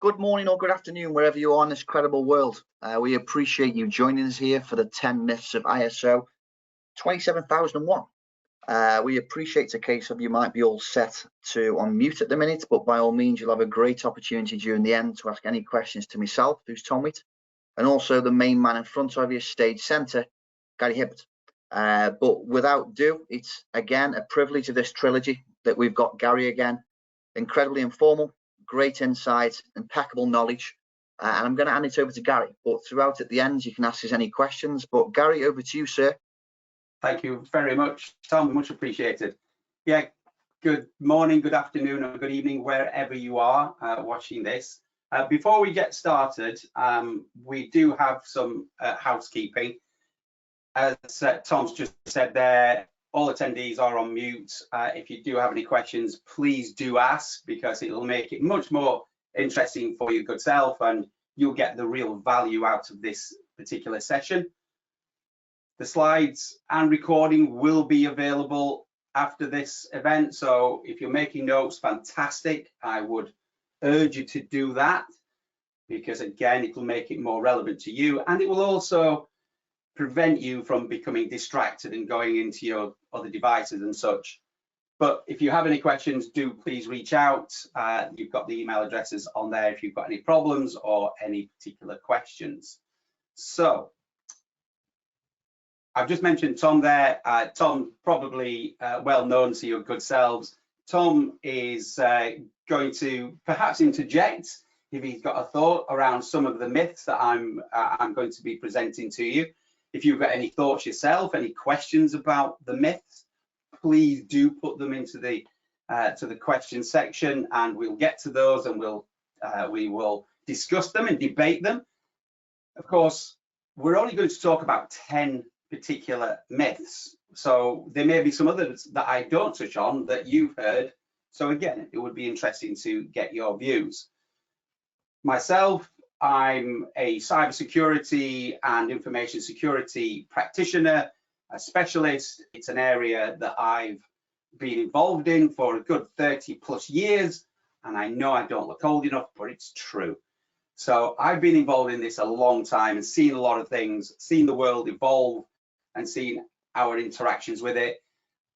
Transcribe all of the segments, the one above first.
Good morning or good afternoon, wherever you are in this incredible world. We appreciate you joining us here for the 10 myths of ISO 27001. We appreciate the case of you might be all set to unmute at the minute, but by all means, you'll have a great opportunity during the end to ask any questions to myself, who's Tom Wheat, and also the main man in front of you, stage centre, Gary Hibberd. But without ado, it's again a privilege of this trilogy that we've got Gary again, incredibly informal, great insight, impeccable knowledge, and I'm going to hand it over to Gary, but throughout at the end you can ask us any questions. But Gary, over to you, sir. Thank you very much, Tom, much appreciated. Yeah, good morning, good afternoon, or good evening, wherever you are watching this. Before we get started, we do have some housekeeping. As Tom's just said there, all attendees are on mute. If you do have any questions, please do ask, because it will make it much more interesting for your good self, and you'll get the real value out of this particular session. The slides and recording will be available after this event, so if you're making notes, fantastic. I would urge you to do that, because again, it will make it more relevant to you, and it will also prevent you from becoming distracted and going into your other devices and such. But if you have any questions, do please reach out. You've got the email addresses on there if you've got any problems or any particular questions. So I've just mentioned Tom there. Tom, probably well known to your good selves. Tom is going to perhaps interject if he's got a thought around some of the myths that I'm going to be presenting to you. If you've got any thoughts yourself, any questions about the myths, please do put them into the to the question section, and we'll get to those, and we will discuss them and debate them. Of course, we're only going to talk about 10 particular myths, so there may be some others that I don't touch on that you've heard. So again, it would be interesting to get your views. Myself, I'm a cybersecurity and information security practitioner, a specialist. It's an area that I've been involved in for a good 30+ years, and I know I don't look old enough, but it's true. So I've been involved in this a long time and seen a lot of things, seen the world evolve and seen our interactions with it,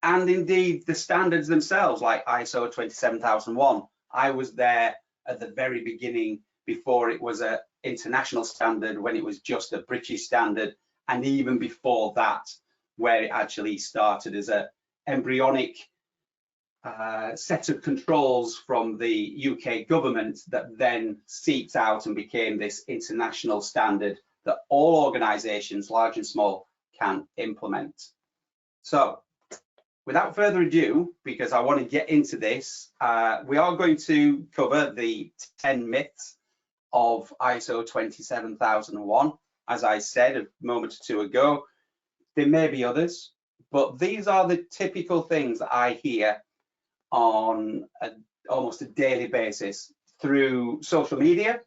and indeed the standards themselves, like ISO 27001. I was there at the very beginning, before it was an international standard, when it was just a British standard, and even before that, where it actually started as an embryonic set of controls from the UK government that then seeped out and became this international standard that all organisations, large and small, can implement. So without further ado, because I want to get into this, we are going to cover the 10 myths of ISO 27001. As I said a moment or two ago, there may be others, but these are the typical things that I hear on almost a daily basis through social media,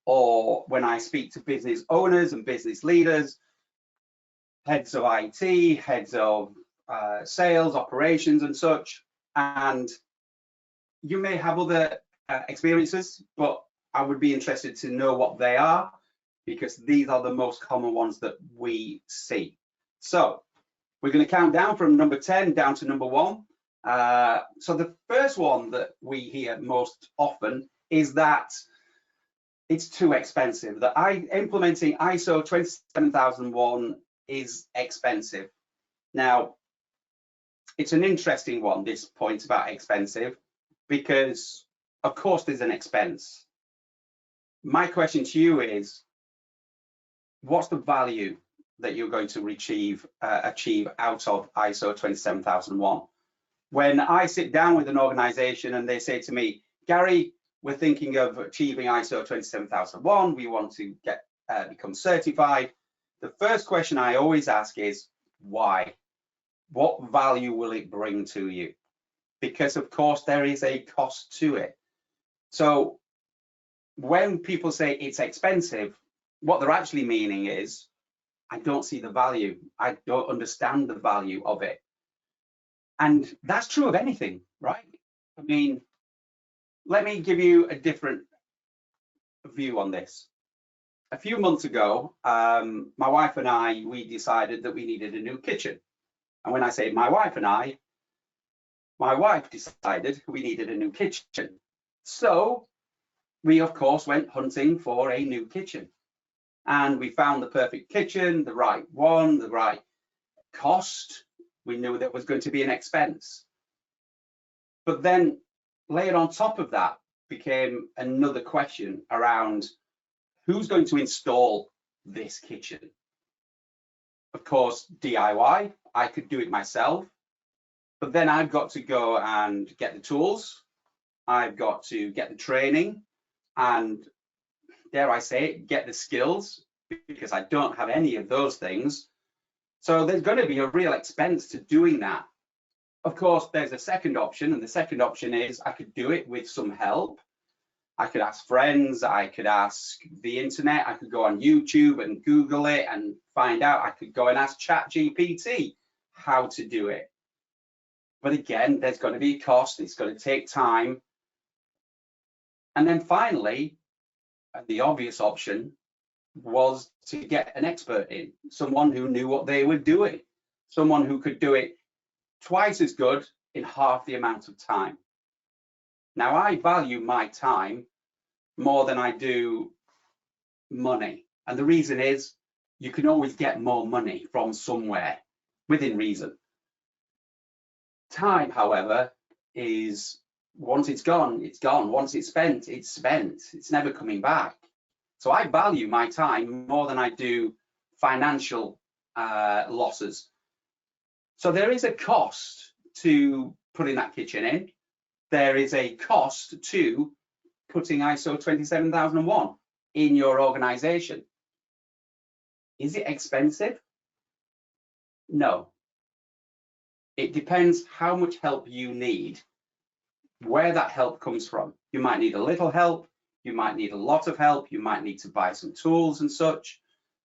or when I speak to business owners and business leaders, heads of IT, heads of sales, operations and such. And you may have other experiences, but I would be interested to know what they are, because these are the most common ones that we see. So we're going to count down from number 10 down to number 1. So the first one that we hear most often is that it's too expensive, that implementing ISO 27001 is expensive. Now, it's an interesting one, this point about expensive, because of course there's an expense. My question to you is, what's the value that you're going to achieve out of ISO 27001? When I sit down with an organization and they say to me, Gary, we're thinking of achieving ISO 27001, we want to become certified, the first question I always ask is, why? What value will it bring to you? Because of course there is a cost to it. So when people say it's expensive, what they're actually meaning is, I don't see the value. I don't understand the value of it. And that's true of anything, right? I mean, let me give you a different view on this. A few months ago, my wife and I, we decided that we needed a new kitchen. And when I say my wife and I, my wife decided we needed a new kitchen. So we, of course, went hunting for a new kitchen. And we found the perfect kitchen, the right one, the right cost. We knew there was going to be an expense. But then layered on top of that became another question around who's going to install this kitchen. Of course, DIY, I could do it myself, but then I've got to go and get the tools. I've got to get the training and, dare I say it, get the skills, because I don't have any of those things. So there's going to be a real expense to doing that. Of course, there's a second option, and the second option is I could do it with some help. I could ask friends, I could ask the internet, I could go on YouTube and Google it and find out. I could go and ask ChatGPT how to do it. But again, there's going to be a cost, it's going to take time. And then finally, the obvious option was to get an expert in, someone who knew what they were doing, someone who could do it twice as good in half the amount of time. Now, I value my time more than I do money. And the reason is you can always get more money from somewhere within reason. Time, however, is once it's gone, it's gone. Once it's spent, it's spent. It's never coming back. So I value my time more than I do financial losses. So there is a cost to putting that kitchen in. There is a cost to putting ISO 27001 in your organization. Is it expensive? No. It depends how much help you need, where that help comes from. You might need a little help, you might need a lot of help, you might need to buy some tools and such,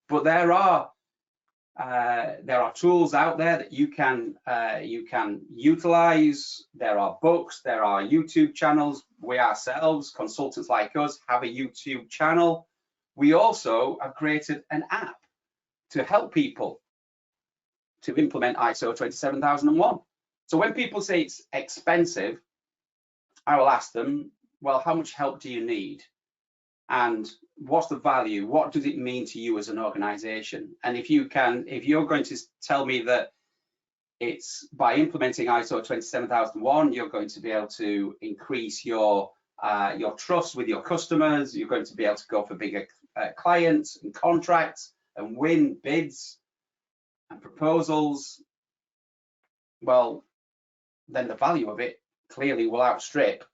but there are tools out there that you can utilize. There are books, there are YouTube channels. We ourselves, consultants like us, have a YouTube channel. We also have created an app to help people to implement ISO 27001. So when people say it's expensive, I will ask them, well, how much help do you need? And what's the value? What does it mean to you as an organization? And if you're going to tell me that it's by implementing ISO 27001, you're going to be able to increase your trust with your customers, you're going to be able to go for bigger clients and contracts and win bids and proposals, well, then the value of it clearly will outstrip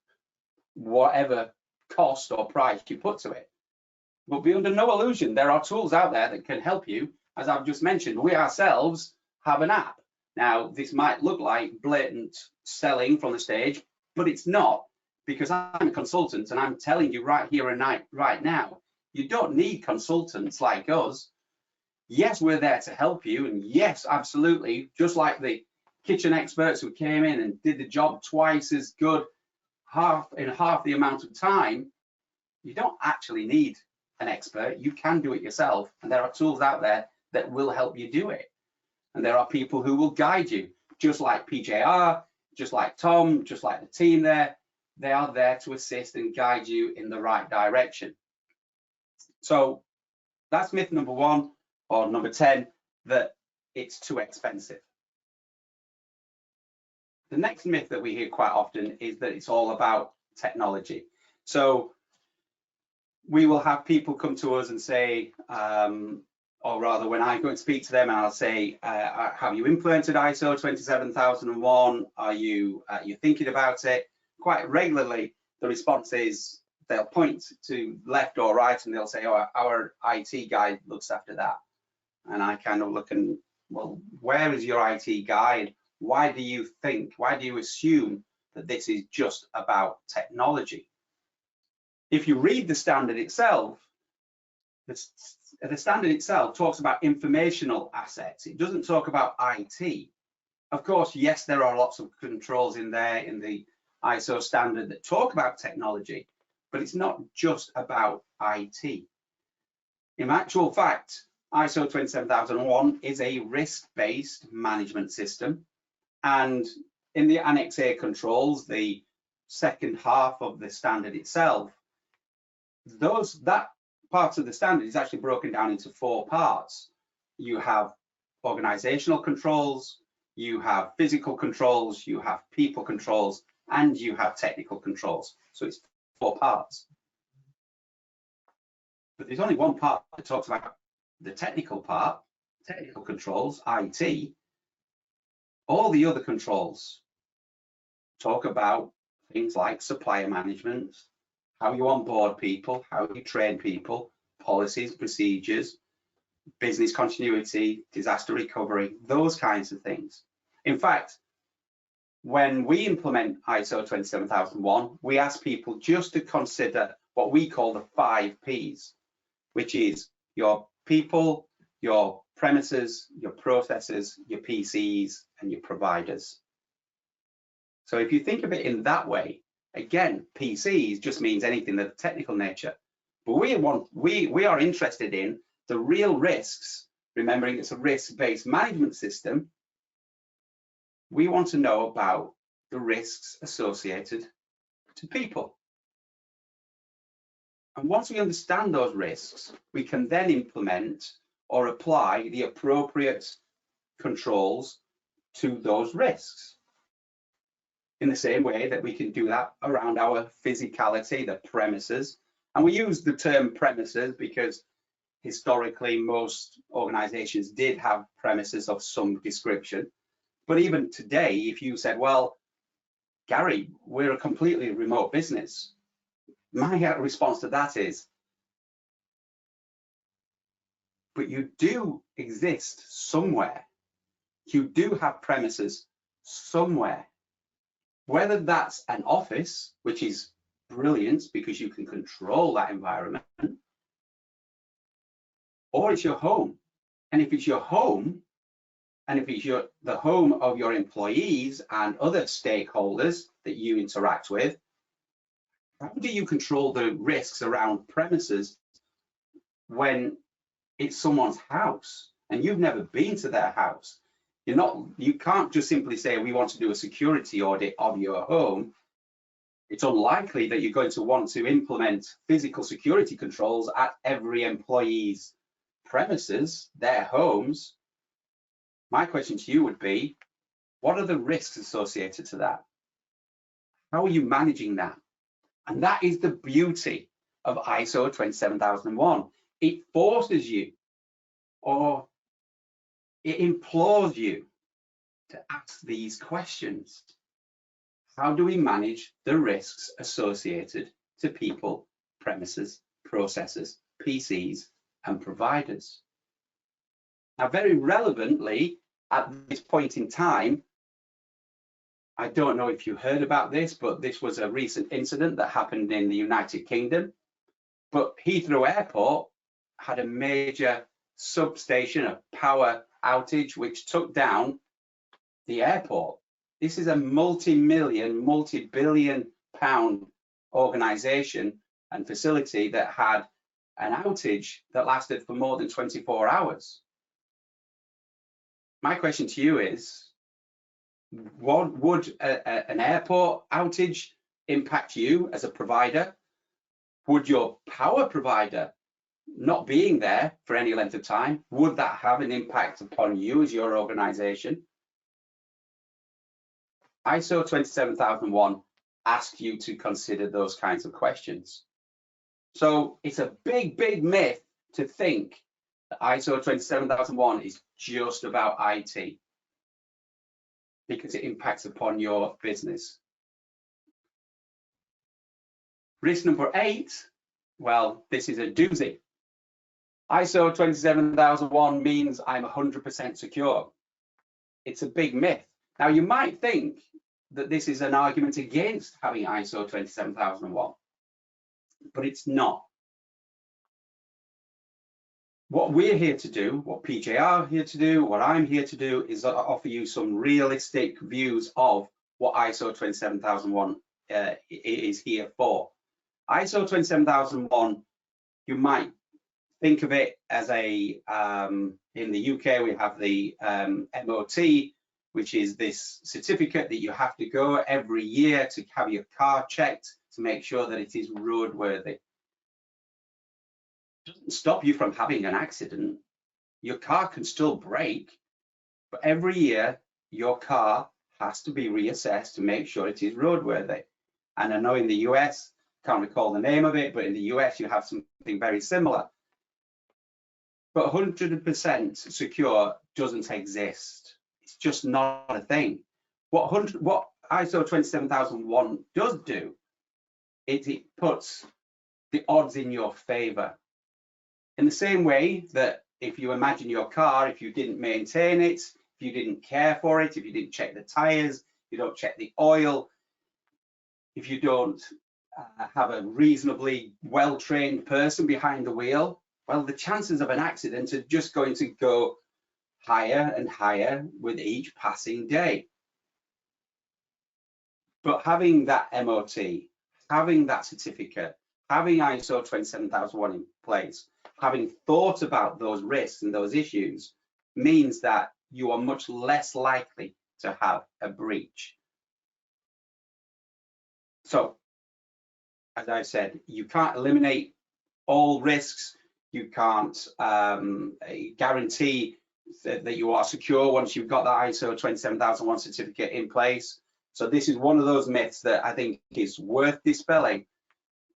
whatever cost or price you put to it. But be under no illusion, there are tools out there that can help you. As I've just mentioned, we ourselves have an app. Now, this might look like blatant selling from the stage, but it's not, because I'm a consultant and I'm telling you right here and right now, you don't need consultants like us. Yes, we're there to help you, and yes, absolutely, just like the kitchen experts who came in and did the job twice as good, in half the amount of time. You don't actually need an expert. You can do it yourself, and there are tools out there that will help you do it. And there are people who will guide you, just like PJR, just like Tom, just like the team there. They are there to assist and guide you in the right direction. So that's myth number 1, or number 10, that it's too expensive. The next myth that we hear quite often is that it's all about technology. So we will have people come to us and say, or rather when I go and speak to them, and I'll say, have you implemented ISO 27001? Are you thinking about it? Quite regularly, the response is they'll point to left or right and they'll say, oh, our IT guy looks after that. And I kind of look and, well, where is your IT guy? Why do you assume that this is just about technology? If you read the standard itself, the standard itself talks about informational assets. It doesn't talk about IT. Of course, yes, there are lots of controls in there in the ISO standard that talk about technology, but it's not just about IT. In actual fact, ISO 27001 is a risk-based management system, and in the Annex A controls, the second half of the standard itself, that part of the standard is actually broken down into 4 parts. You have organizational controls, you have physical controls, you have people controls, and you have technical controls. So it's 4 parts. But there's only one part that talks about the technical part, technical controls, IT. All the other controls talk about things like supplier management, how you onboard people, how you train people, policies, procedures, business continuity, disaster recovery, those kinds of things. In fact, when we implement ISO 27001, we ask people just to consider what we call the 5 Ps, which is your people, your premises, your processes, your PCs, and your providers. So if you think of it in that way, again, PCs just means anything that's technical nature. But we are interested in the real risks, remembering it's a risk-based management system. We want to know about the risks associated to people. And once we understand those risks, we can then implement or apply the appropriate controls to those risks. In the same way that we can do that around our physicality, the premises. And we use the term premises because historically most organizations did have premises of some description. But even today, if you said, well, Gary, we're a completely remote business, my response to that is, but you do exist somewhere. You do have premises somewhere. Whether that's an office, which is brilliant because you can control that environment, or it's your home. And if it's your home, and if it's the home of your employees and other stakeholders that you interact with, how do you control the risks around premises when it's someone's house and you've never been to their house? You can't just simply say, we want to do a security audit of your home. It's unlikely that you're going to want to implement physical security controls at every employee's premises, their homes. My question to you would be, what are the risks associated to that? How are you managing that? And that is the beauty of ISO 27001. It forces you, or it implores you to ask these questions. How do we manage the risks associated to people, premises, processes, PCs, and providers? Now, very relevantly, at this point in time, I don't know if you heard about this, but this was a recent incident that happened in the United Kingdom. But Heathrow Airport had a major substation, a power outage, which took down the airport. This is a multi-million, multi-billion pound organization and facility that had an outage that lasted for more than 24 hours. My question to you is, what would an airport outage impact you as a provider? Would your power provider not being there for any length of time, would that have an impact upon you as your organization? ISO 27001 asks you to consider those kinds of questions. So it's a big, big myth to think that ISO 27001 is just about IT, because it impacts upon your business. Risk number 8, well, this is a doozy. ISO 27001 means I'm 100% secure. It's a big myth. Now, you might think that this is an argument against having ISO 27001, but it's not. What we're here to do, what PJ are here to do, what I'm here to do is offer you some realistic views of what ISO 27001 is here for. ISO 27001, you might think of it as a, in the UK, we have the MOT, which is this certificate that you have to go every year to have your car checked to make sure that it is roadworthy. It doesn't stop you from having an accident. Your car can still break, but every year your car has to be reassessed to make sure it is roadworthy. And I know in the US, can't recall the name of it, but in the US you have something very similar. But 100% secure doesn't exist. It's just not a thing. What ISO 27001 does do, it puts the odds in your favor. In the same way that if you imagine your car, if you didn't maintain it, if you didn't care for it, if you didn't check the tires, you don't check the oil, if you don't have a reasonably well-trained person behind the wheel, well, the chances of an accident are just going to go higher and higher with each passing day. But having that MOT, having that certificate, having ISO 27001 in place, having thought about those risks and those issues means that you are much less likely to have a breach. So, as I said, you can't eliminate all risks. You can't guarantee that you are secure once you've got that ISO 27001 certificate in place. So this is one of those myths that I think is worth dispelling,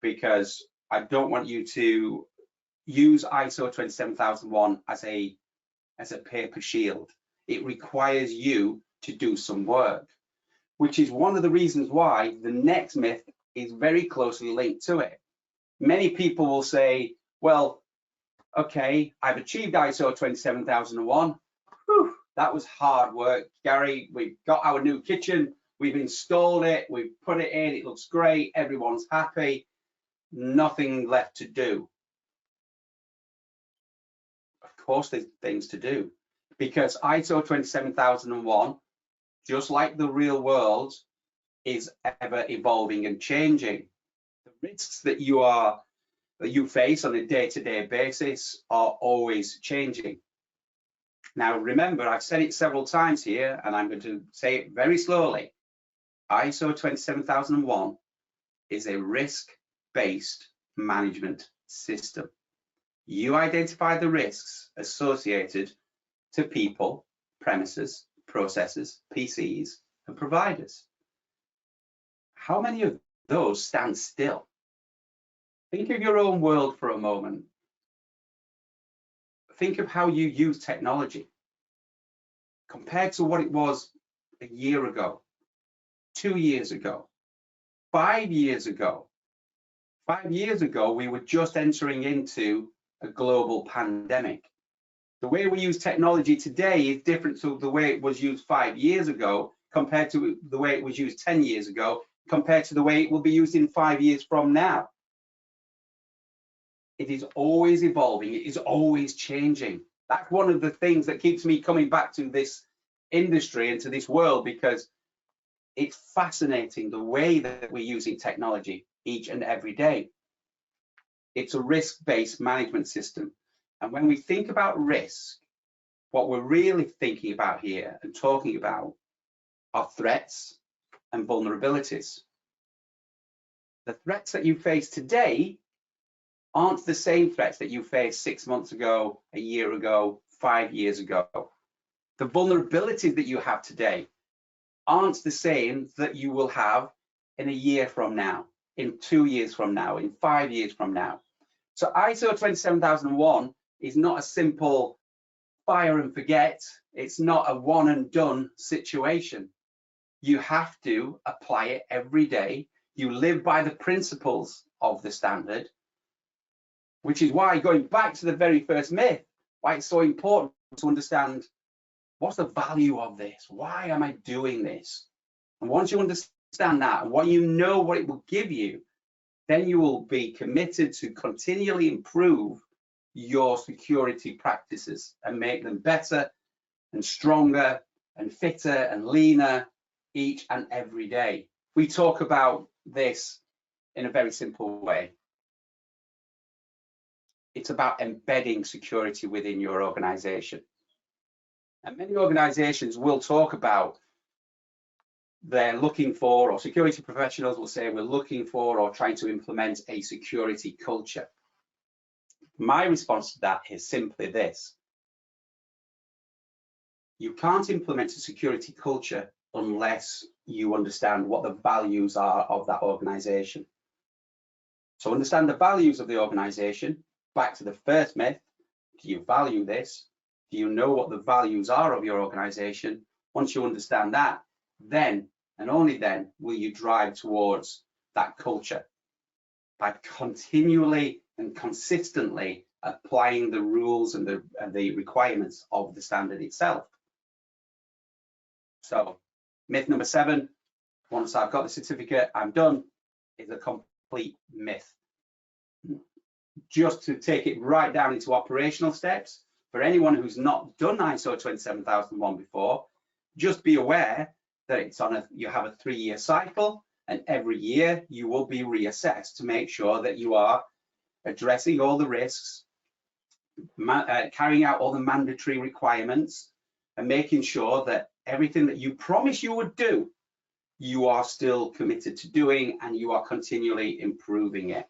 because I don't want you to use ISO 27001 as a paper shield. It requires you to do some work, which is one of the reasons why the next myth is very closely linked to it. Many people will say, well, okay, I've achieved ISO 27001. Whew, that was hard work, Gary. We've got our new kitchen, we've installed it, we've put it in, it looks great, everyone's happy, nothing left to do. Of course there's things to do, because ISO 27001, just like the real world, is ever evolving and changing. The risks that you face on a day-to-day basis are always changing. Now remember, I've said it several times here, and I'm going to say it very slowly. ISO 27001 is a risk-based management system. You identify the risks associated to people, premises, processes, PCs, and providers. How many of those stand still? Think of your own world for a moment. Think of how you use technology compared to what it was a year ago, 2 years ago, 5 years ago. 5 years ago, we were just entering into a global pandemic. The way we use technology today is different to the way it was used 5 years ago, compared to the way it was used 10 years ago, compared to the way it will be used in 5 years from now. It is always evolving, it is always changing. That's one of the things that keeps me coming back to this industry and to this world, because it's fascinating the way that we're using technology each and every day. It's a risk-based management system. And when we think about risk, what we're really thinking about here and talking about are threats and vulnerabilities. The threats that you face today aren't the same threats that you faced 6 months ago, a year ago, 5 years ago. The vulnerabilities that you have today aren't the same that you will have in a year from now, in 2 years from now, in 5 years from now. So ISO 27001 is not a simple fire and forget. It's not a one and done situation. You have to apply it every day. You live by the principles of the standard, which is why, going back to the very first myth, why it's so important to understand what's the value of this? Why am I doing this? And once you understand that, and what you know what it will give you, then you will be committed to continually improve your security practices and make them better and stronger and fitter and leaner each and every day. We talk about this in a very simple way. It's about embedding security within your organization. And many organizations will talk about they're looking for, or security professionals will say we're looking for or trying to implement a security culture. My response to that is simply this. You can't implement a security culture unless you understand what the values are of that organization. So understand the values of the organization. Back to the first myth, do you value this? Do you know what the values are of your organization? Once you understand that, then and only then will you drive towards that culture by continually and consistently applying the rules and the requirements of the standard itself. So myth number 7, once I've got the certificate, I'm done, is a complete myth. Just to take it right down into operational steps, for anyone who's not done ISO 27001 before, just be aware that it's on you have a 3-year cycle, and every year you will be reassessed to make sure that you are addressing all the risks, carrying out all the mandatory requirements, and making sure that everything that you promise you would do, you are still committed to doing, and you are continually improving it.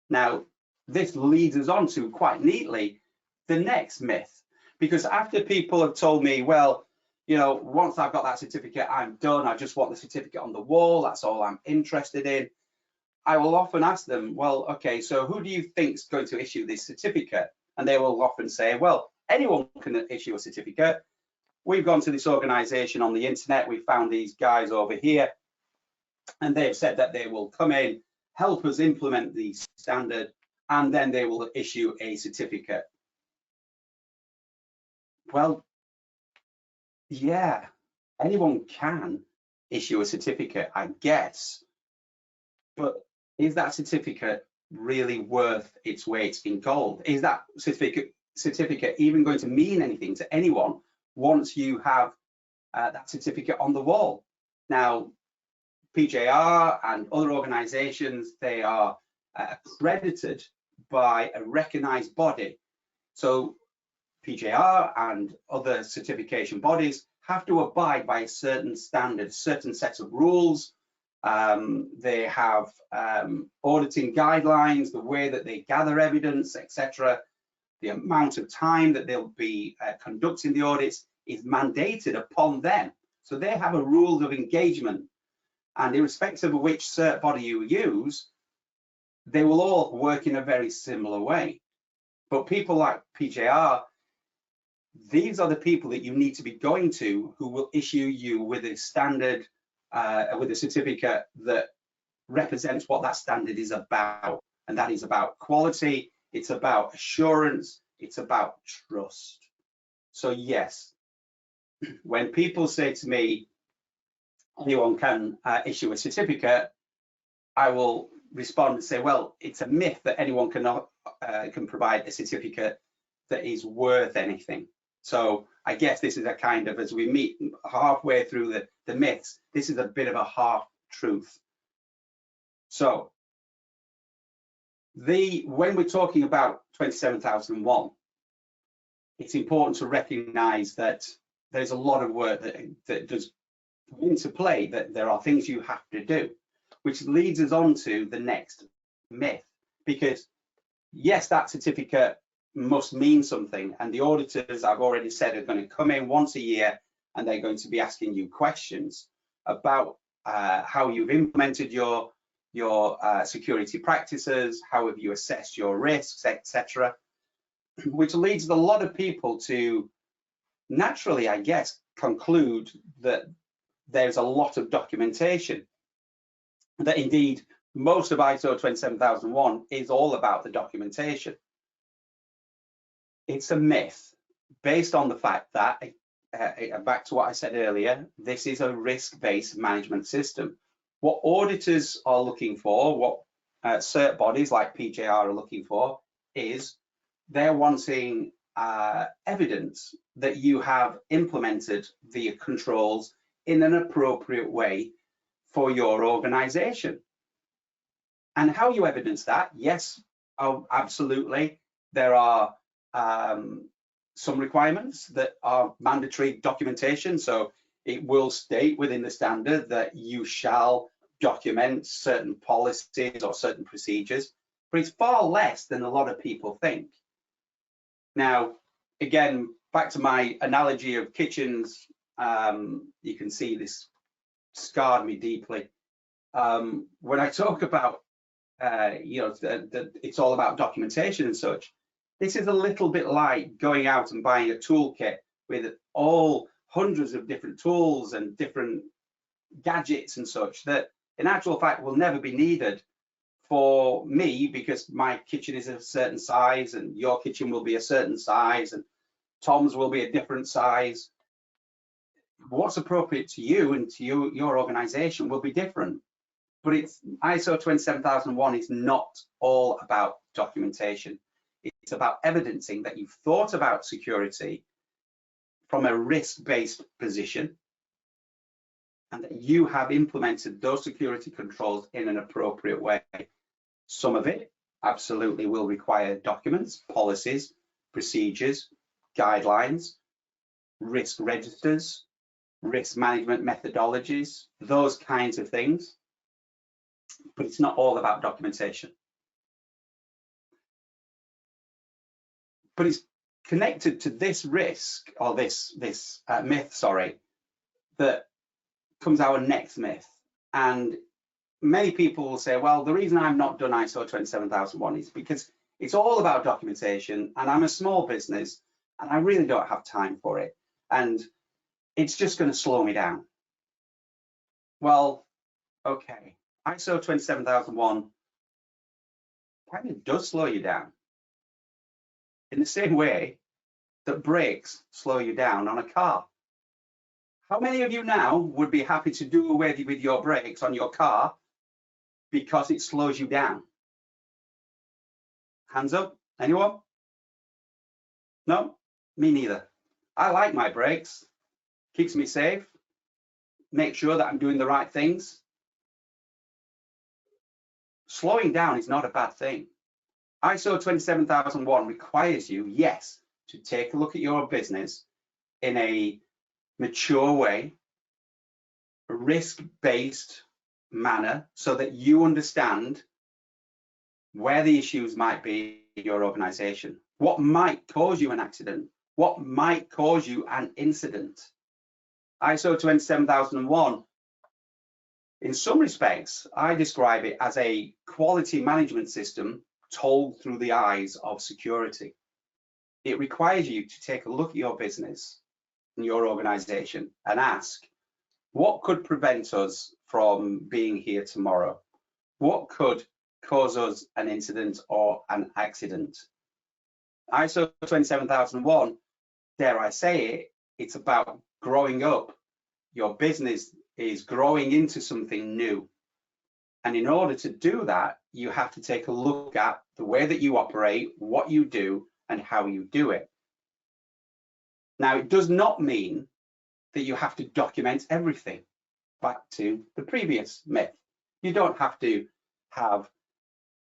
Now, this leads us on to quite neatly the next myth, because after people have told me, well, you know, once I've got that certificate, I'm done. I just want the certificate on the wall. That's all I'm interested in. I will often ask them, well, okay, so who do you think is going to issue this certificate? And they will often say, well, anyone can issue a certificate. We've gone to this organization on the internet. We found these guys over here, and they've said that they will come in, help us implement the standard, and then they will issue a certificate. Well, yeah, anyone can issue a certificate, I guess, but is that certificate really worth its weight in gold? Is that certificate even going to mean anything to anyone once you have that certificate on the wall? Now, PJR and other organizations, they are accredited by a recognized body. So PJR and other certification bodies have to abide by a certain standard, certain sets of rules. They have auditing guidelines, the way that they gather evidence, etc. The amount of time that they'll be conducting the audits is mandated upon them. So they have a rule of engagement, and irrespective of which cert body you use, they will all work in a very similar way. But people like PJR, these are the people that you need to be going to who will issue you with a standard, with a certificate that represents what that standard is about. And that is about quality, it's about assurance, it's about trust. So yes, when people say to me, anyone can issue a certificate, I will respond and say, well, it's a myth that anyone can provide a certificate that is worth anything. So I guess this is a kind of, as we meet halfway through the myths, this is a bit of a half truth. So when we're talking about 27001, it's important to recognize that there's a lot of work that does come into play, that there are things you have to do, which leads us on to the next myth. Because yes, that certificate must mean something, and the auditors, I've already said, are going to come in once a year and they're going to be asking you questions about how you've implemented your security practices, how have you assessed your risks, etc., which leads a lot of people to naturally, I guess, conclude that there's a lot of documentation, that indeed most of ISO 27001 is all about the documentation. It's a myth based on the fact that, back to what I said earlier, this is a risk-based management system. What auditors are looking for, what cert bodies like PJR are looking for, is they're wanting evidence that you have implemented the controls in an appropriate way for your organization. And how you evidence that? Yes, oh, absolutely. There are some requirements that are mandatory documentation. So it will state within the standard that you shall document certain policies or certain procedures, but it's far less than a lot of people think. Now, again, back to my analogy of kitchens, you can see this scarred me deeply. When I talk about, it's all about documentation and such, this is a little bit like going out and buying a toolkit with all hundreds of different tools and different gadgets and such that in actual fact will never be needed for me, because my kitchen is a certain size and your kitchen will be a certain size and Tom's will be a different size. What's appropriate to you and to your organization will be different. But it's ISO 27001 is not all about documentation. It's about evidencing that you've thought about security from a risk-based position and that you have implemented those security controls in an appropriate way. Some of it absolutely will require documents, policies, procedures, guidelines, risk registers, risk management methodologies, those kinds of things. But it's not all about documentation. But it's connected to this risk, or this myth, sorry, that comes our next myth. And many people will say, well, the reason I've not done ISO 27001 is because it's all about documentation and I'm a small business and I really don't have time for it. And it's just going to slow me down. Well, okay, ISO 27001 kind of does slow you down in the same way that brakes slow you down on a car. How many of you now would be happy to do away with your brakes on your car because it slows you down? Hands up, anyone? No, me neither. I like my brakes, keeps me safe, make sure that I'm doing the right things. Slowing down is not a bad thing. ISO 27001 requires you, yes, to take a look at your business in a mature way, risk-based manner, so that you understand where the issues might be in your organization, what might cause you an accident, what might cause you an incident. ISO 27001, in some respects, I describe it as a quality management system told through the eyes of security. It requires you to take a look at your business and your organization and ask, what could prevent us from being here tomorrow? What could cause us an incident or an accident? ISO 27001, dare I say it, it's about growing up. Your business is growing into something new. And in order to do that, you have to take a look at the way that you operate, what you do, and how you do it. Now, it does not mean that you have to document everything. Back to the previous myth. You don't have to have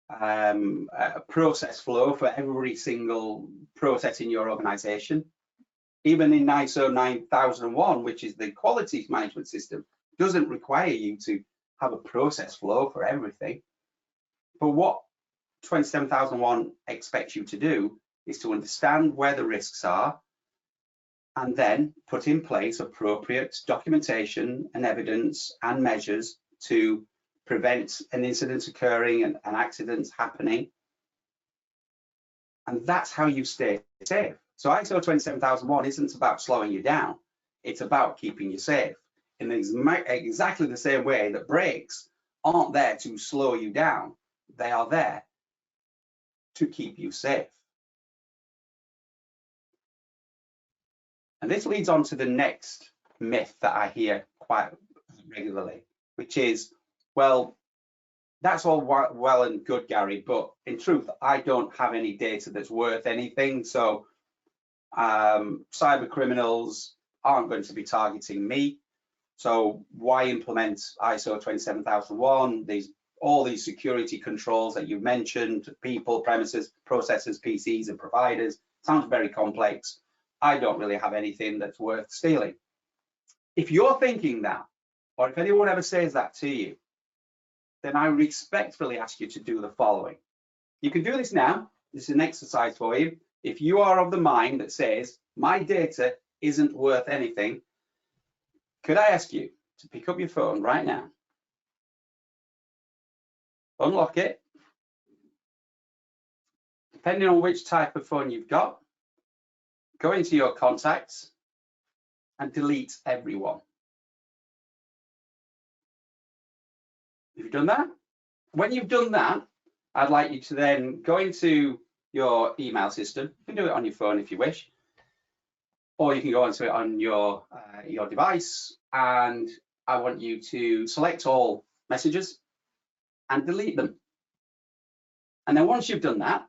a process flow for every single process in your organization. Even in ISO 9001, which is the quality management system, doesn't require you to have a process flow for everything. But what 27001 expects you to do is to understand where the risks are and then put in place appropriate documentation and evidence and measures to prevent an incident occurring and accidents happening. And that's how you stay safe. So ISO 27001 isn't about slowing you down. It's about keeping you safe in exactly the same way that brakes aren't there to slow you down. They are there to keep you safe. And this leads on to the next myth that I hear quite regularly, which is, well, that's all well and good, Gary, but in truth, I don't have any data that's worth anything. So cyber criminals aren't going to be targeting me. So why implement ISO 27001? These all these security controls that you've mentioned, people, premises, processors, PCs, and providers. Sounds very complex. I don't really have anything that's worth stealing. If you're thinking that, or if anyone ever says that to you, then I respectfully ask you to do the following. You can do this now. This is an exercise for you. If you are of the mind that says, my data isn't worth anything, could I ask you to pick up your phone right now, unlock it, depending on which type of phone you've got, go into your contacts and delete everyone. Have you done that? When you've done that, I'd like you to then go into your email system. You can do it on your phone if you wish, or you can go into it on your device, and I want you to select all messages and delete them. And then once you've done that,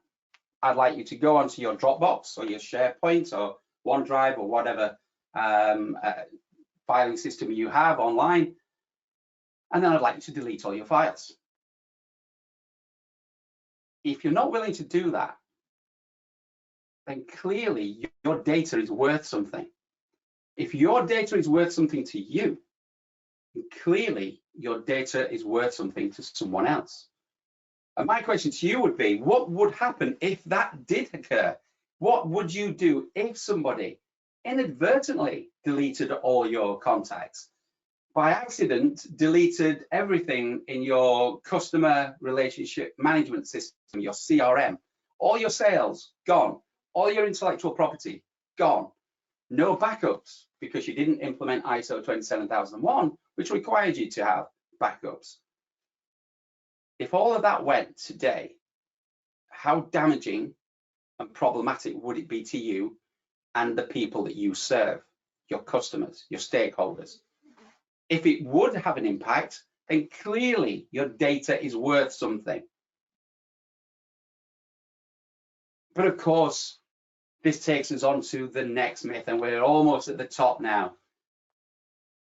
I'd like you to go onto your Dropbox or your SharePoint or OneDrive or whatever filing system you have online, and then I'd like you to delete all your files. If you're not willing to do that, then clearly your data is worth something. If your data is worth something to you, then clearly your data is worth something to someone else. And my question to you would be, what would happen if that did occur? What would you do if somebody inadvertently deleted all your contacts? By accident, deleted everything in your customer relationship management system, your CRM, all your sales, gone, all your intellectual property, gone, no backups because you didn't implement ISO 27001, which required you to have backups. If all of that went today, how damaging and problematic would it be to you and the people that you serve, your customers, your stakeholders? If it would have an impact, then clearly your data is worth something. But of course, this takes us on to the next myth, and we're almost at the top now.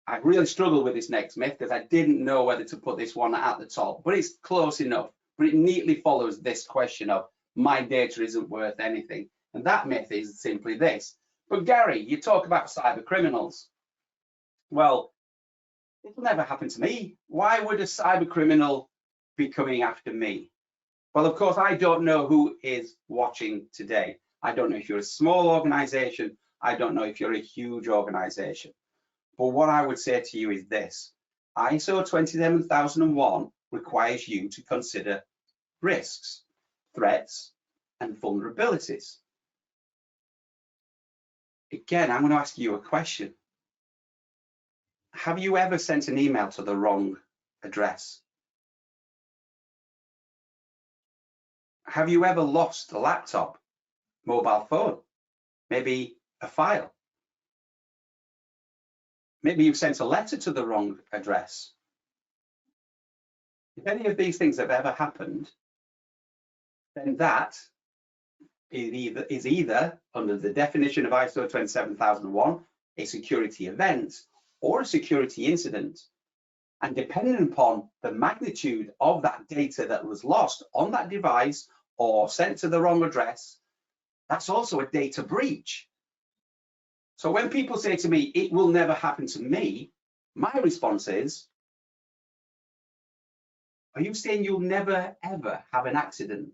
I really struggled with this next myth because I didn't know whether to put this one at the top, but it's close enough. But it neatly follows this question of my data isn't worth anything. And that myth is simply this. But Gary, you talk about cyber criminals. Well, it'll never happen to me. Why would a cyber criminal be coming after me? Well, of course, I don't know who is watching today. I don't know if you're a small organization. I don't know if you're a huge organization. But what I would say to you is this. ISO 27001 requires you to consider risks, threats, and vulnerabilities. Again, I'm going to ask you a question. Have you ever sent an email to the wrong address? Have you ever lost a laptop, mobile phone, maybe a file? Maybe you've sent a letter to the wrong address. If any of these things have ever happened, then that is either under the definition of ISO 27001, a security event or a security incident. And depending upon the magnitude of that data that was lost on that device or sent to the wrong address, that's also a data breach. So when people say to me, it will never happen to me, my response is, are you saying you'll never, ever have an accident?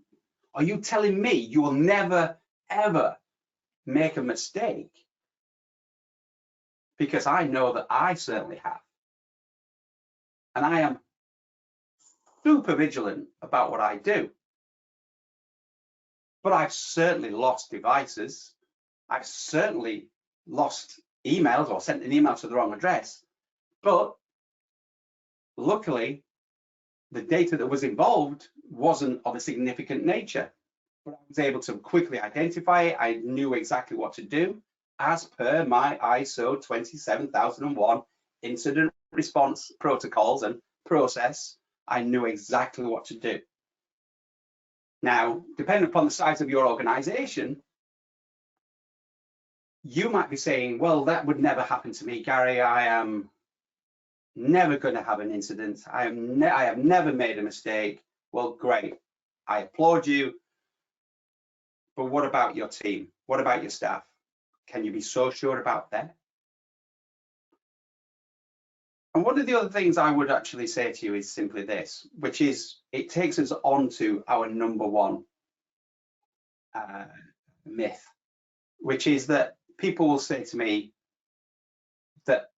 Are you telling me you will never, ever make a mistake? Because I know that I certainly have. And I am super vigilant about what I do. But I've certainly lost devices. I've certainly lost emails or sent an email to the wrong address. But luckily, the data that was involved wasn't of a significant nature. But I was able to quickly identify it. I knew exactly what to do as per my ISO 27001 incident response protocols and process. I knew exactly what to do. Now, depending upon the size of your organization, you might be saying, well, that would never happen to me, Gary. I am never going to have an incident. I have never made a mistake. Well, great. I applaud you. But what about your team? What about your staff? Can you be so sure about them? And one of the other things I would actually say to you is simply this, which is it takes us on to our number one myth, which is that people will say to me that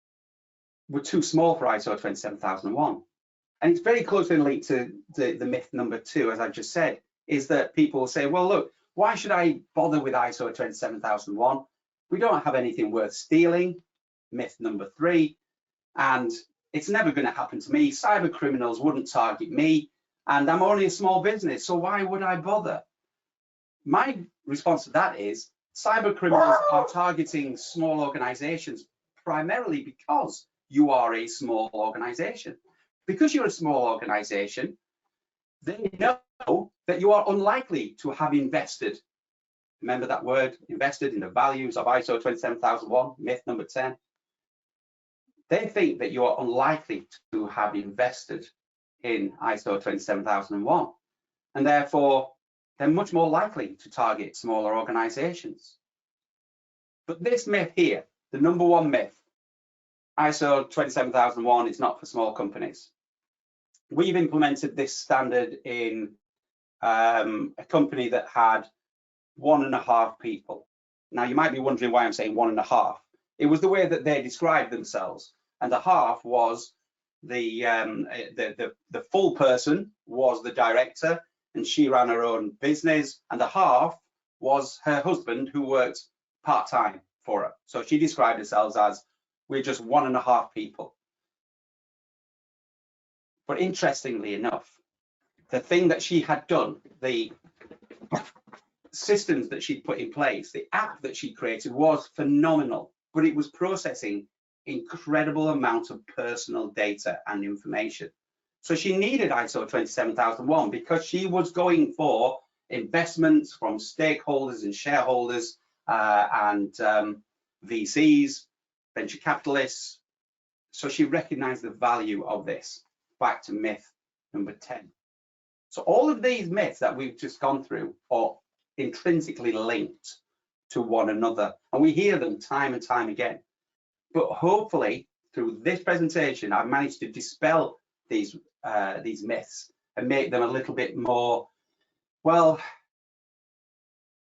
we're too small for ISO 27001. And it's very closely linked to the myth number 2, as I just said, is that people say, well, look, why should I bother with ISO 27001? We don't have anything worth stealing, myth number 3, and it's never going to happen to me. Cyber criminals wouldn't target me, and I'm only a small business, so why would I bother? My response to that is cyber criminals are targeting small organizations primarily because you are a small organization. Because you're a small organization, they know that you are unlikely to have invested. Remember that word, invested in the values of ISO 27001, myth number 10. They think that you are unlikely to have invested in ISO 27001, and therefore they're much more likely to target smaller organizations. But this myth here, the number 1 myth, ISO 27001 is not for small companies. We've implemented this standard in a company that had 1.5 people. Now you might be wondering why I'm saying 1.5. It was the way that they described themselves, and the half was the full person was the director, and she ran her own business, and the half was her husband who worked part-time for her. So she described herself as, we're just 1.5 people. But interestingly enough, the thing that she had done, the systems that she'd put in place, the app that she created was phenomenal, but it was processing incredible amounts of personal data and information. So she needed ISO 27001 because she was going for investments from stakeholders and shareholders and VCs, venture capitalists. So she recognized the value of this. Back to myth number 10. So all of these myths that we've just gone through are intrinsically linked to one another, and we hear them time and time again. But hopefully through this presentation, I've managed to dispel these myths and make them a little bit more, well,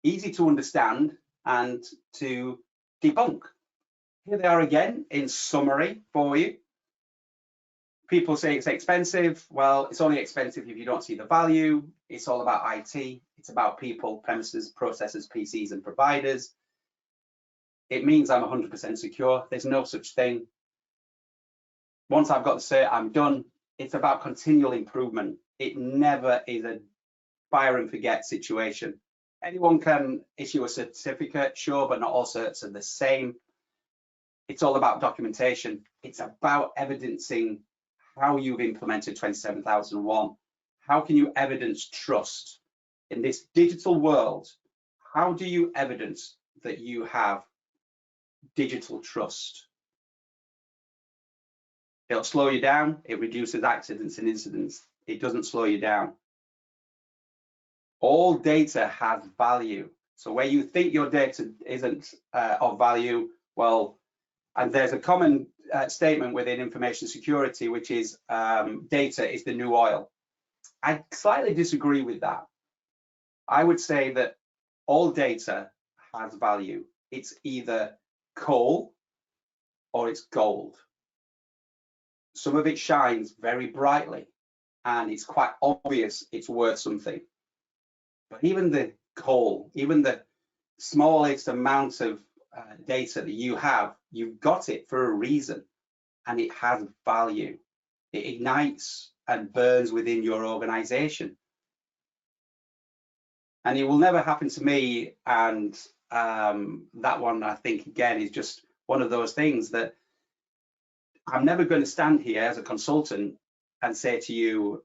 easy to understand and to debunk. Here they are again in summary for you. People say it's expensive. Well, it's only expensive if you don't see the value. It's all about IT. It's about people, premises, processes, PCs, and providers. It means I'm 100% secure. There's no such thing. Once I've got the cert, I'm done. It's about continual improvement. It never is a fire and forget situation. Anyone can issue a certificate, sure, but not all certs are the same. It's all about documentation. It's about evidencing how you've implemented 27001. How can you evidence trust? In this digital world, how do you evidence that you have digital trust? It'll slow you down. It reduces accidents and incidents. It doesn't slow you down. All data has value. So where you think your data isn't of value, well, and there's a common statement within information security, which is data is the new oil. I slightly disagree with that. I would say that all data has value. It's either coal or it's gold. Some of it shines very brightly and it's quite obvious it's worth something. But even the coal, even the smallest amount of data that you have, you've got it for a reason and it has value. It ignites and burns within your organization. And it will never happen to me. And that one, I think, again, is just one of those things that I'm never going to stand here as a consultant and say to you,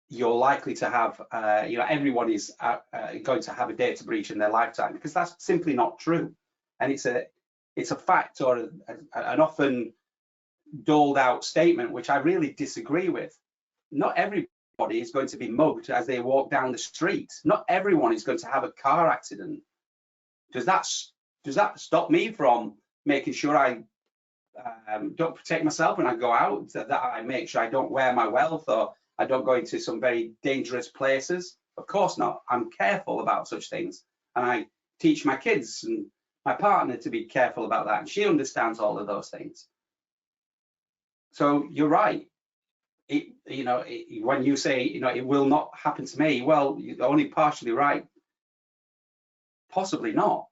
you're likely to have, everyone is going to have a data breach in their lifetime, because that's simply not true. And it's a fact, or an often doled out statement, which I really disagree with. Not everybody is going to be mugged as they walk down the street. Not everyone is going to have a car accident. Does that stop me from making sure I don't protect myself when I go out, that I make sure I don't wear my wealth, or I don't go into some very dangerous places? Of course not. I'm careful about such things, and I teach my kids and my partner to be careful about that, and she understands all of those things. So you're right. When you say, it will not happen to me, well, you're only partially right. Possibly not.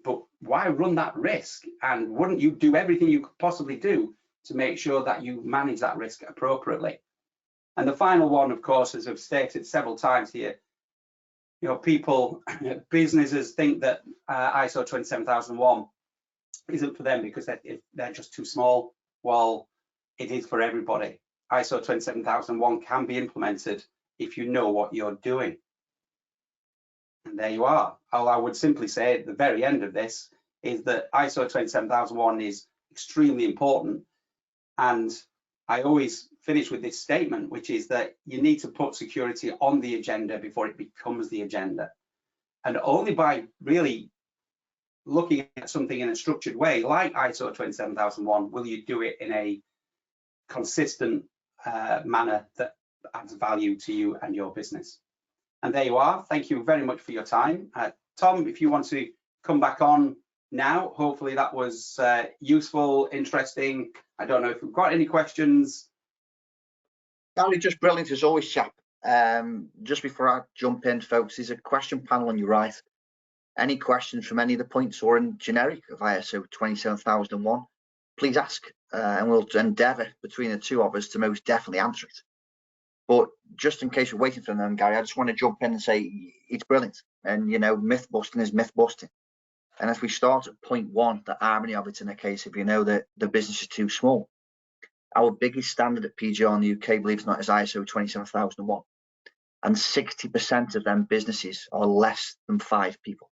But why run that risk? And wouldn't you do everything you could possibly do to make sure that you manage that risk appropriately? And the final one, of course, as I've stated several times here, businesses think that ISO 27001 isn't for them because they're just too small. Well, it is for everybody. ISO 27001 can be implemented if you know what you're doing. And there you are. All I would simply say at the very end of this is that ISO 27001 is extremely important. And I always finish with this statement, which is that you need to put security on the agenda before it becomes the agenda. And only by really looking at something in a structured way, like ISO 27001, will you do it in a consistent manner that adds value to you and your business. And there you are. Thank you very much for your time. Tom, if you want to come back on now, hopefully that was useful, interesting. I don't know if we've got any questions. Gary, just brilliant as always, chap. Just before I jump in, folks, there's a question panel on your right. Any questions from any of the points or in generic of ISO 27001, please ask, and we'll endeavour between the two of us to most definitely answer it. But just in case we're waiting for them, Gary, I just want to jump in and say it's brilliant. And, myth busting is myth busting. And as we start at point one, the irony of it in the case of, that the business is too small. Our biggest standard at PGR in the UK, believe it or not, is ISO 27001. And 60% of them businesses are less than 5 people.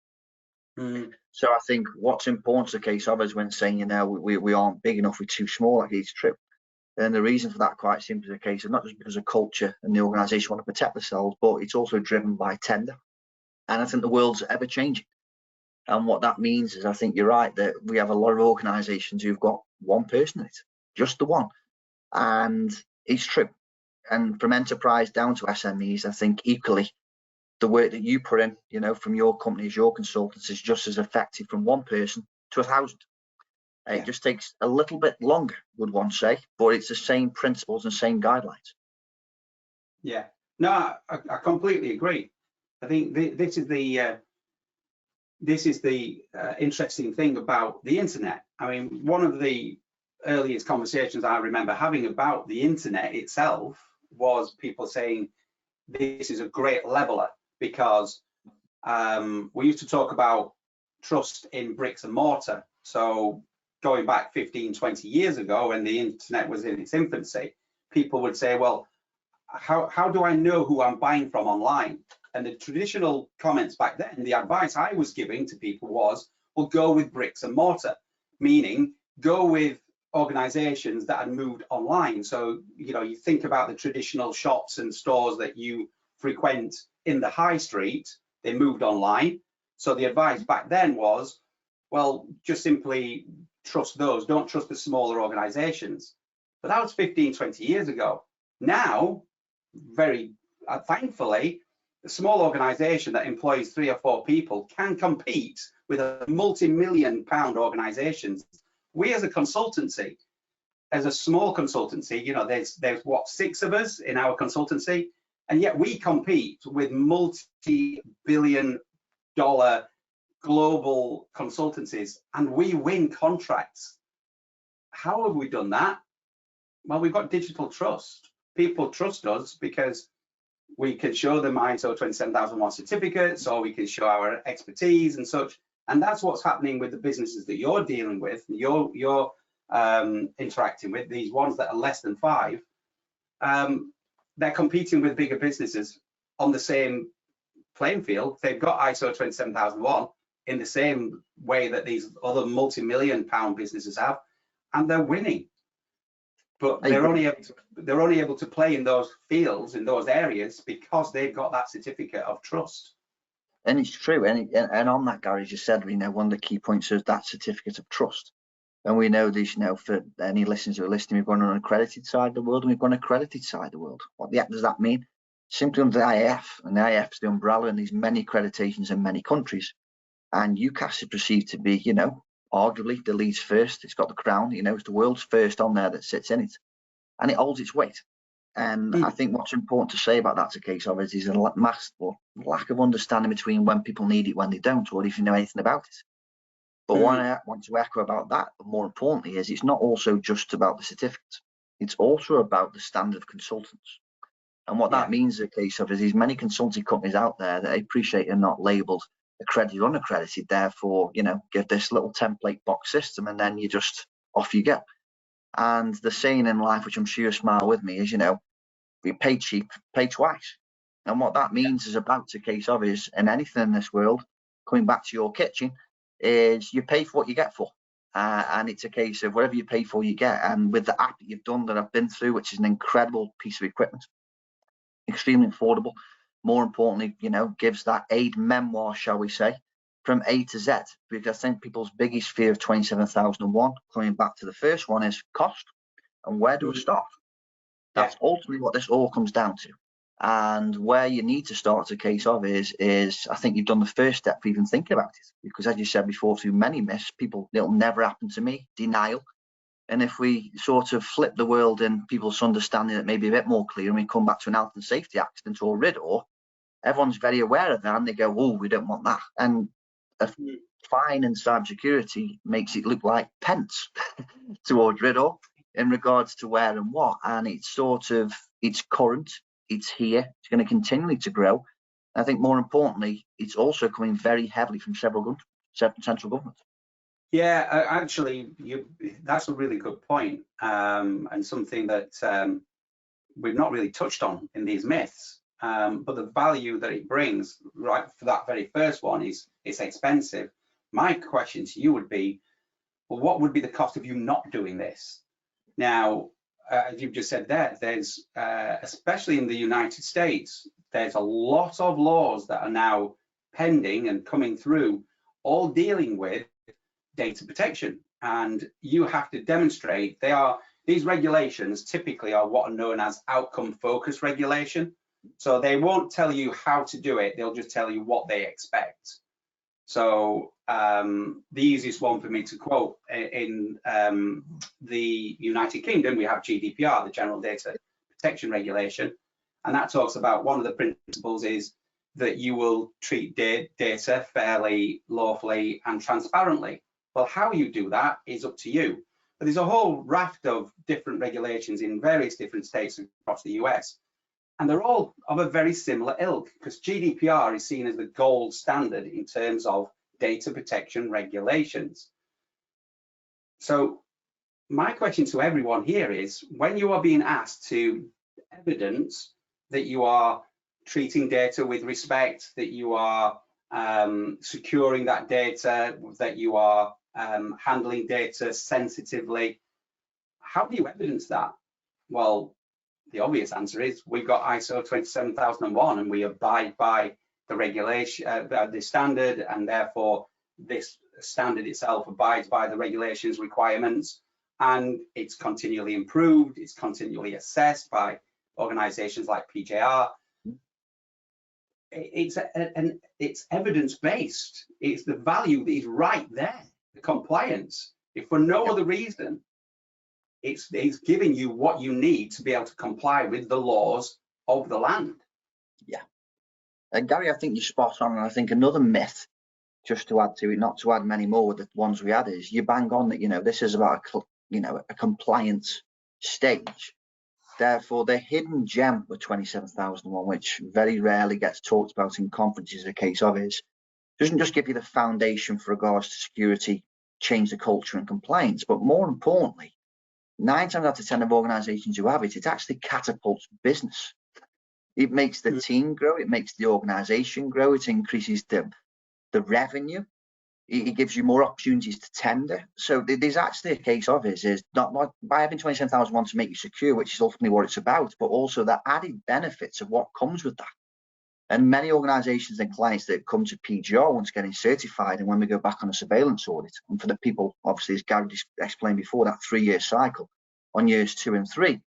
So I think what's important to the case of is when saying, we aren't big enough, we're too small, like it's true. And the reason for that, quite simply, is the case of not just because of culture and the organisation want to protect themselves, but it's also driven by tender. And I think the world's ever changing. And what that means is, I think you're right, that we have a lot of organisations who've got one person in it, just the one. And it's true. And from enterprise down to SMEs, I think equally, the work that you put in, from your companies, your consultants, is just as effective from one person to 1,000. It just takes a little bit longer, would one say, but it's the same principles and same guidelines. Yeah, no, I completely agree. I think this is the interesting thing about the internet. I mean, one of the earliest conversations I remember having about the internet itself was people saying this is a great leveler, because we used to talk about trust in bricks and mortar. So going back 15, 20 years ago, when the internet was in its infancy, people would say, well, how do I know who I'm buying from online? And the traditional comments back then, the advice I was giving to people was, well, go with bricks and mortar, meaning go with organizations that had moved online. So, you think about the traditional shops and stores that you frequent in the high street, they moved online. So the advice back then was, well, just simply trust those, don't trust the smaller organizations. But that was 15, 20 years ago. Now, very thankfully, a small organization that employs 3 or 4 people can compete with a multi-million-pound organizations. We as a consultancy, as a small consultancy, there's what, 6 of us in our consultancy, and yet we compete with multi-billion-dollar global consultancies, and we win contracts. How have we done that? Well, we've got digital trust. People trust us because we can show them ISO 27001 certificates, or we can show our expertise and such. And that's what's happening with the businesses that you're dealing with, you're interacting with, these ones that are less than 5. They're competing with bigger businesses on the same playing field. They've got ISO 27001 in the same way that these other multi-million-pound businesses have, and they're winning. but they're only able to play in those fields, in those areas, because they've got that certificate of trust. And it's true. And on that, Gary, as you said, one of the key points is that certificate of trust. And we know this, for any listeners who are listening, we've got an unaccredited side of the world and we've got an accredited side of the world. What the heck does that mean? Simply under the IAF, and the IAF is the umbrella in these many accreditations in many countries. And UCAS is perceived to be, arguably the leads first. It's got the crown, it's the world's first on there that sits in it. And it holds its weight. And I think what's important to say about that's a case of it is a lack of understanding between when people need it, when they don't, or if you know anything about it. But what I want to echo about that, more importantly, is it's not also just about the certificates. It's also about the standard of consultants. And what that means in the case of is many consulting companies out there that I appreciate are not labelled accredited or unaccredited, therefore, give this little template box system and then you just off you go. And the saying in life, which I'm sure you smile with me, is, we pay cheap, pay twice. And what that means is about the case of is in anything in this world, coming back to your kitchen, is you pay for what you get for. And it's a case of whatever you pay for, you get. And with the app that you've done that I've been through, which is an incredible piece of equipment, extremely affordable, more importantly, gives that aid memoir, shall we say, from A to Z, because I think people's biggest fear of 27,001, coming back to the first one, is cost. And where do we start? That's ultimately what this all comes down to. And where you need to start a case of is I think you've done the first step for even thinking about it, because as you said before, through many myths, it'll never happen to me, denial. And if we sort of flip the world in people's understanding that may be a bit more clear, and we come back to an health and safety accident or RIDDOR, everyone's very aware of that and they go, oh, we don't want that. And a fine in cybersecurity makes it look like pence towards RIDDOR in regards to where and what. And it's it's current, it's here, it's going to continually to grow. I think more importantly, it's also coming very heavily from several central governments. Yeah, actually, that's a really good point, and something that we've not really touched on in these myths. But the value that it brings, right, for that very first one is it's expensive. My question to you would be, well, what would be the cost of you not doing this? Now, as you've just said there's, especially in the United States, there's a lot of laws that are now pending and coming through, all dealing with data protection. And you have to demonstrate these regulations typically are what are known as outcome focused regulation. So they won't tell you how to do it, they'll just tell you what they expect. So the easiest one for me to quote, in the United Kingdom, we have GDPR, the General Data Protection Regulation, and that talks about one of the principles is that you will treat data fairly, lawfully, and transparently. Well, how you do that is up to you. But there's a whole raft of different regulations in various different states across the US. And they're all of a very similar ilk, because GDPR is seen as the gold standard in terms of data protection regulations. So my question to everyone here is, when you are being asked to evidence that you are treating data with respect, that you are securing that data, that you are handling data sensitively, how do you evidence that? Well, the obvious answer is we've got ISO 27001 and we abide by the regulation, the standard, and therefore this standard itself abides by the regulations requirements, and it's continually improved, it's continually assessed by organizations like PJR. It's evidence-based. It's the value that is right there, the compliance. If for no other reason, it's giving you what you need to be able to comply with the laws of the land. Yeah. And Gary, I think you're spot on. And I think another myth, just to add to it, not to add many more with the ones we had, is you bang on that, this is about a compliance stage. Therefore, the hidden gem with 27,001, which very rarely gets talked about in conferences, a case of is, doesn't just give you the foundation for regards to security, change the culture and compliance, but more importantly, 9 times out of 10 of organizations who have it, it actually catapults business. It makes the team grow, it makes the organization grow, it increases the revenue. He gives you more opportunities to tender. So there's actually a case of is not by having 27,001 to make you secure, which is ultimately what it's about, but also the added benefits of what comes with that. And many organizations and clients that come to PGR once getting certified, and when we go back on a surveillance audit, and for the people, obviously, as Gary explained before, that 3-year cycle on years 2 and 3,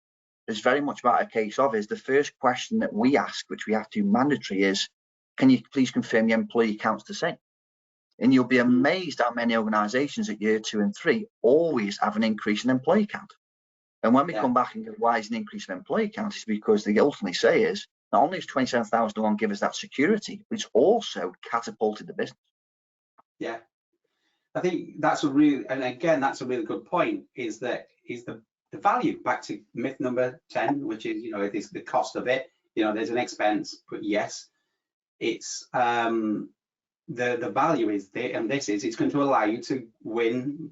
there's very much about a case of is the first question that we ask, which we have to mandatory, is, can you please confirm your employee count's the same? And you'll be amazed how many organizations at year 2 and 3 always have an increase in employee count. And when we come back and go, why is an increase in employee count? It's because they ultimately say is, not only is 27,001 give us that security, but it's also catapulted the business. Yeah, I think that's a really, and again, that's a really good point, is the value, back to myth number 10, which is, it is the cost of it. There's an expense, but yes, it's, the value is there, and it's going to allow you to win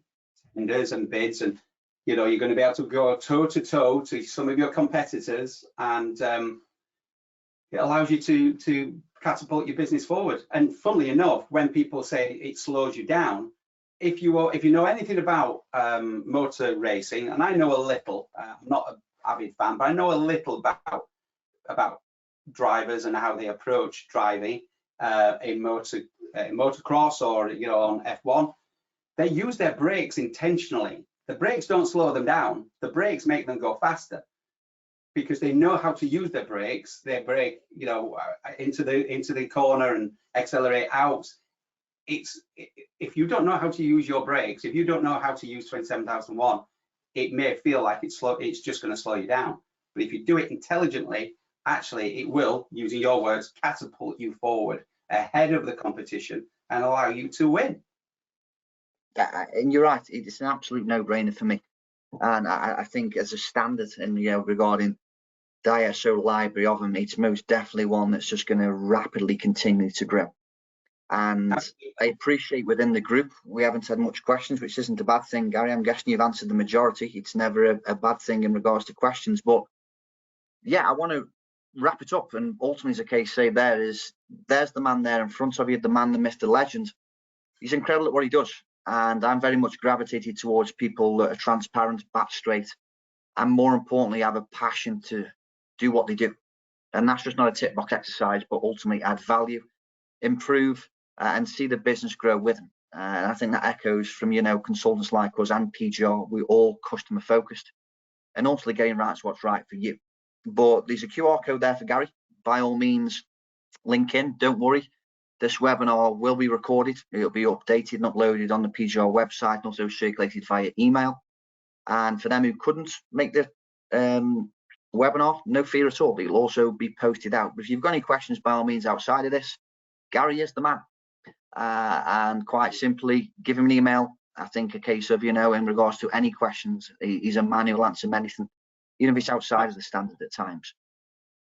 tenders and bids, and you're going to be able to go toe to toe to some of your competitors, and it allows you to catapult your business forward. And funnily enough, when people say it slows you down, if you know anything about motor racing, and I know a little, I'm not an avid fan, but I know a little about drivers and how they approach driving in motocross or on F1. They use their brakes intentionally. The brakes don't slow them down. The brakes make them go faster because they know how to use their brakes. They brake, into the corner and accelerate out. If you don't know how to use your brakes, if you don't know how to use 27,001, it may feel like it's just going to slow you down. But if you do it intelligently, actually, it will, using your words, catapult you forward ahead of the competition and allow you to win. And you're right, it's an absolute no-brainer for me. And I think as a standard, and regarding the ISO library of them, it's most definitely one that's just going to rapidly continue to grow. And absolutely. I appreciate within the group we haven't had much questions, which isn't a bad thing, Gary. I'm guessing you've answered the majority. It's never a bad thing in regards to questions, but yeah, I want to wrap it up, and ultimately, as a case say, there's the man there in front of you, the man, the myth, the legend. He's incredible at what he does, and I'm very much gravitated towards people that are transparent, back straight, and more importantly, have a passion to do what they do. And that's just not a tick box exercise, but ultimately add value, improve, and see the business grow with them. And I think that echoes from consultants like us and PGR. We're all customer focused, and ultimately getting right to what's right for you. But there's a QR code there for Gary. By all means, link in. Don't worry. This webinar will be recorded. It'll be updated and uploaded on the PGR website, and also circulated via email. And for them who couldn't make the webinar, no fear at all. It'll also be posted out. But if you've got any questions, by all means, outside of this, Gary is the man. And quite simply, give him an email. I think a case of, in regards to any questions, he's a man who'll answer anything, even if it's outside of the standard at times.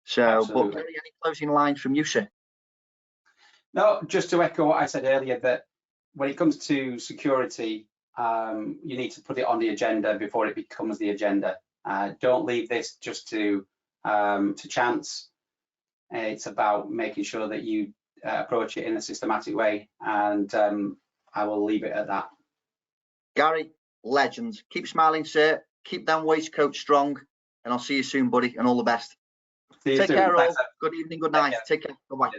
So, absolutely. But any closing lines from you, sir? No, just to echo what I said earlier, that when it comes to security, you need to put it on the agenda before it becomes the agenda. Don't leave this just to chance. It's about making sure that you approach it in a systematic way, and I will leave it at that. Gary, legends. Keep smiling, sir. Keep them waistcoats strong, and I'll see you soon, buddy, and all the best. Take care, all. Good evening, good night. Take care. Bye-bye.